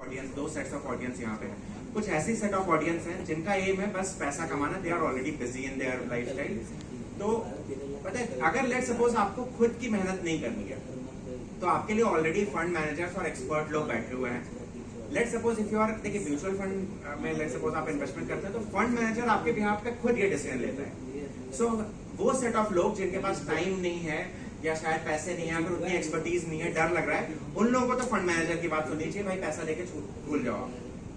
Audience, दो sets of audience यहाँ पे है। कुछ ऐसी सेट ऑफ ऑडियंस हैं जिनका एम है बस पैसा कमाना, they are already busy in their lifestyle. तो पता है, अगर लेट सपोज आपको खुद की मेहनत नहीं करनी है तो आपके लिए ऑलरेडी फंड मैनेजर्स और एक्सपर्ट लोग बैठे हुए हैं। Let suppose if you are, देखिए म्यूचुअल फंड में लेट सपोज आप इन्वेस्टमेंट करते हैं तो फंड मैनेजर आपके बिहाफ पे खुद ये डिसीजन लेता है। सो वो सेट ऑफ लोग जिनके पास टाइम नहीं है या शायद पैसे नहीं है, अगर उतनी एक्सपर्टीज नहीं है, डर लग रहा है, उन लोगों को तो फंड मैनेजर की बात सुननी चाहिए, भाई पैसा देके भूल जाओ,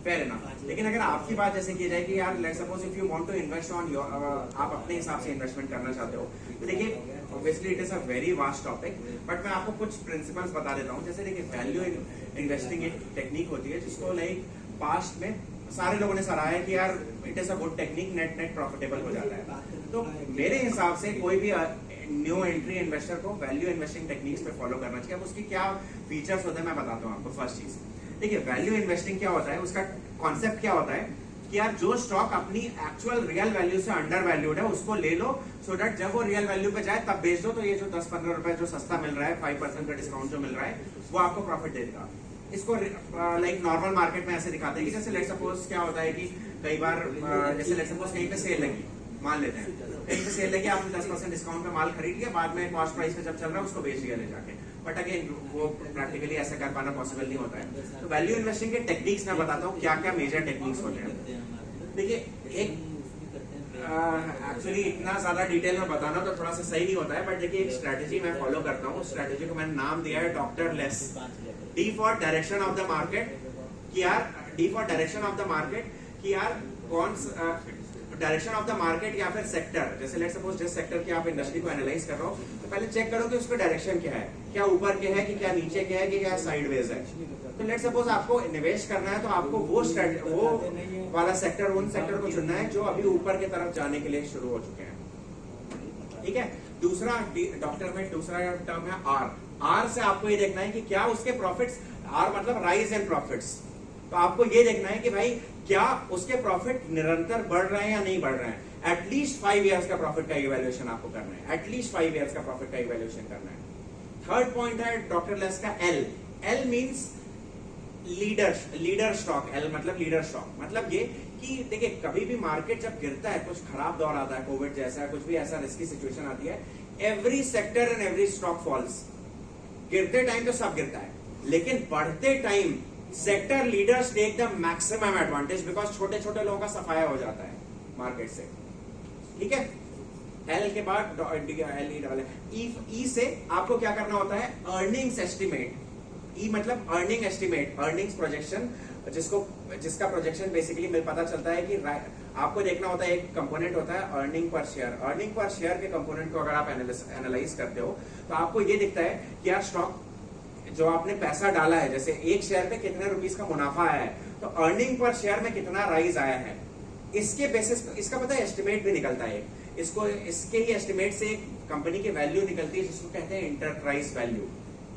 फेयर इनफ। लेकिन अगर आपकी बात जैसे की जाए कि यार let suppose if you want to invest on your, आप अपने हिसाब से इन्वेस्टमेंट करना चाहते हो, तो देखिए obviously it is a very vast topic, but मैं आपको कुछ प्रिंसिपल्स बता देता हूँ। जैसे देखिए वैल्यू इन्वेस्टिंग एक टेक्निक होती है जिसको लाइक पास्ट में सारे लोगों ने सराहा है कि यार it is a good technique, net profitable हो जाता है। तो मेरे हिसाब से कोई भी न्यू एंट्री इन्वेस्टर को वैल्यू इन्वेस्टिंग टेक्निक्स पे फॉलो करना चाहिए। अब उसकी क्या फीचर्स होते हैं मैं बताता हूँ आपको। फर्स्ट चीज देखिए, वैल्यू इन्वेस्टिंग क्या होता है, उसका कॉन्सेप्ट क्या होता है कि यार जो स्टॉक अपनी एक्चुअल रियल वैल्यू से अंडर वैल्यूड है उसको ले लो, सो दैट जब वो रियल वैल्यू पे जाए तब बेच दो, तो ये जो 10-15 रुपए जो सस्ता मिल रहा है, 5% का डिस्काउंट जो मिल रहा है, वो आपको प्रॉफिट दे देगा। इसको लाइक नॉर्मल मार्केट में ऐसे दिखाते हैं कि जैसे लेट सपोज क्या होता है कि कई बार जैसे लेट सपोज कहीं पे सेल लगी, मान लेते हैं कहीं पे सेल लगी, आपने 10% डिस्काउंट पे माल खरीद लिया, बाद में कॉस्ट प्राइस पे जब चल रहा है उसको बेच दिया ले जाके, बट अगेन वो प्रैक्टिकली ऐसा कर पाना पॉसिबल नहीं होता है। तो वैल्यू इन्वेस्टिंग के टेक्निक्स मैं बताता हूँ क्या क्या मेजर टेक्निक्स होते हैं। देखिए एक एक्चुअली इतना ज्यादा डिटेल में बताना तो थोड़ा सा सही नहीं होता है, बट देखिए एक स्ट्रेटेजी मैं फॉलो करता हूँ। स्ट्रेटेजी को मैंने नाम दिया है doctor less. D for direction of the market, कि यार D for direction of the market, कि यार कौन डायरेक्शन ऑफ द मार्केट या फिर सेक्टर, जैसे लेट सपोज जिस सेक्टर की आप इंडस्ट्री को एनालाइज कर रहे हो तो पहले चेक करो कि उसका डायरेक्शन क्या है, क्या ऊपर के है कि क्या नीचे के है कि क्या साइडवेज है। तो लेट सपोज आपको निवेश करना है तो आपको वो वाला सेक्टर, उन सेक्टर को चुनना है जो अभी ऊपर की तरफ जाने के लिए शुरू हो चुके हैं। ठीक है। दूसरा डॉक्टर में दूसरा टर्म है आर। आर से आपको ये देखना है कि क्या उसके प्रॉफिट्स, आर मतलब राइज एंड प्रॉफिट्स, तो आपको ये देखना है कि भाई क्या उसके प्रॉफिट निरंतर बढ़ रहे हैं या नहीं बढ़ रहे हैं। एटलीस्ट 5 इयर्स का प्रॉफिट का इवैल्यूएशन आपको करना है, एटलीस्ट 5 इयर्स का प्रॉफिट का इवैल्यूएशन करना है। थर्ड पॉइंट है डॉक्टर लेस का L. L means leader stock. L मतलब लीडर स्टॉक, मतलब ये कि देखिए कभी भी मार्केट जब गिरता है, कुछ खराब दौर आता है, कोविड जैसा, कुछ भी ऐसा रिस्की सिचुएशन आती है, every sector and every stock falls. गिरते टाइम तो सब गिरता है, लेकिन बढ़ते time sector leaders take the maximum advantage, because छोटे छोटे लोगों का सफाया हो जाता है मार्केट से। ठीक है। एल के बाद ई से आपको क्या करना होता है, अर्निंग्स एस्टिमेट। ई मतलब अर्निंग एस्टिमेट, अर्निंग्स प्रोजेक्शन, जिसका प्रोजेक्शन बेसिकली पता चलता है कि आपको देखना होता है, एक कंपोनेंट होता है earning per share. Earning per share के कंपोनेंट को अगर आप एनालाइज करते हो तो आपको ये दिखता है कि यार स्टॉक जो आपने पैसा डाला है, जैसे एक शेयर पे कितने रुपीस का मुनाफा आया है, तो अर्निंग पर शेयर में कितना राइज आया है, इसके बेसिस इसका पता है एस्टिमेट भी निकलता है। इसके ही एस्टिमेट से एक कंपनी की वैल्यू निकलती है जिसको कहते हैं इंटरप्राइज वैल्यू।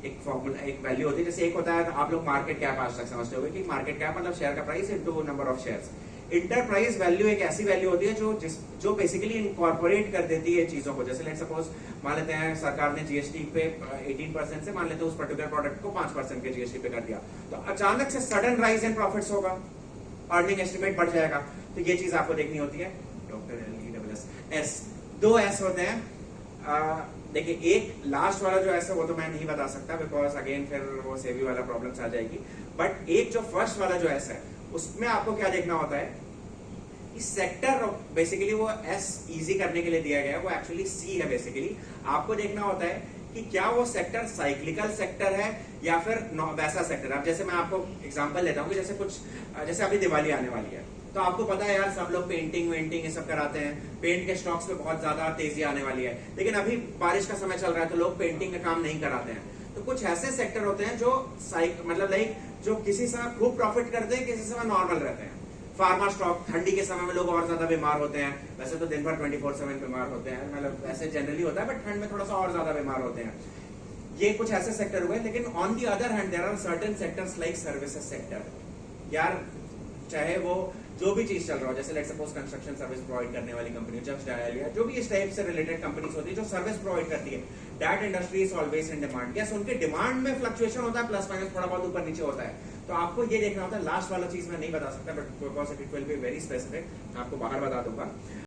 एक फॉर्मूला, एक वैल्यू होती है, जैसे एक होता है, आप लोग मार्केट कैप आज तक समझते होंगे कि मार्केट कैप मतलब शेयर का price into number of shares. Enterprise value एक ऐसी वैल्यू होती है जो बेसिकली इनकॉर्पोरेट कर देती है चीजों को। जैसे लेट सपोज मान लेते हैं सरकार ने जीएसटी पे 18% से मान लेते हैं उस पर्टिकुलर प्रोडक्ट को 5% के जीएसटी पे कर दिया, तो अचानक से सडन राइज इन प्रॉफिट्स होगा, अर्निंग एस्टिमेट बढ़ जाएगा। तो ये चीज आपको देखनी होती है। डॉक्टर एस, 2 एस होते हैं। देखिए एक लास्ट वाला जो एस है वो तो मैं नहीं बता सकता, बिकॉज अगेन फिर वो सेबी वाला प्रॉब्लम्स आ जाएगी, बट एक जो फर्स्ट वाला जो एस है उसमें आपको क्या देखना होता है, इस सेक्टर बेसिकली वो एस इजी करने के लिए दिया गया है, वो एक्चुअली सी है। बेसिकली आपको देखना होता है कि क्या वो सेक्टर साइक्लिकल सेक्टर है या फिर वैसा सेक्टर। अब जैसे मैं आपको एग्जांपल लेता हूँ कि जैसे अभी दिवाली आने वाली है, तो आपको पता है यार सब लोग पेंटिंग वेंटिंग ये सब कराते हैं, पेंट के स्टॉक्स पे बहुत ज्यादा तेजी आने वाली है, लेकिन अभी बारिश का समय चल रहा है तो लोग पेंटिंग का काम नहीं कराते हैं। तो कुछ ऐसे सेक्टर होते हैं जो मतलब लाइक जो किसी समय खूब प्रॉफिट करते हैं, किसी समय नॉर्मल रहते हैं। फार्मा स्टॉक, ठंडी के समय में लोग और ज्यादा बीमार होते हैं, वैसे तो दिन भर 24/7 बीमार होते हैं, मतलब ऐसे जनरली होता है, बट ठंड में थोड़ा सा और ज्यादा बीमार होते हैं। ये कुछ ऐसे सेक्टर हुए। लेकिन on the other hand there are certain sectors like services sector. यार चाहे वो जो भी चीज चल रहा हो, जैसे let suppose construction service provide करने वाली कंपनी, जस्ट डायल या जो भी इस टाइप से रिलेटेड कंपनीज होती है जो सर्विस प्रोवाइड करती है, that industry is always in demand. Yes, उनके डिमांड में फ्लक्चुएशन होता है, प्लस माइनस थोड़ा बहुत ऊपर नीचे होता है, तो आपको ये देखना होता है। लास्ट वाला चीज मैं नहीं बता सकता, but because it will be very specific, आपको बाहर बता दूंगा।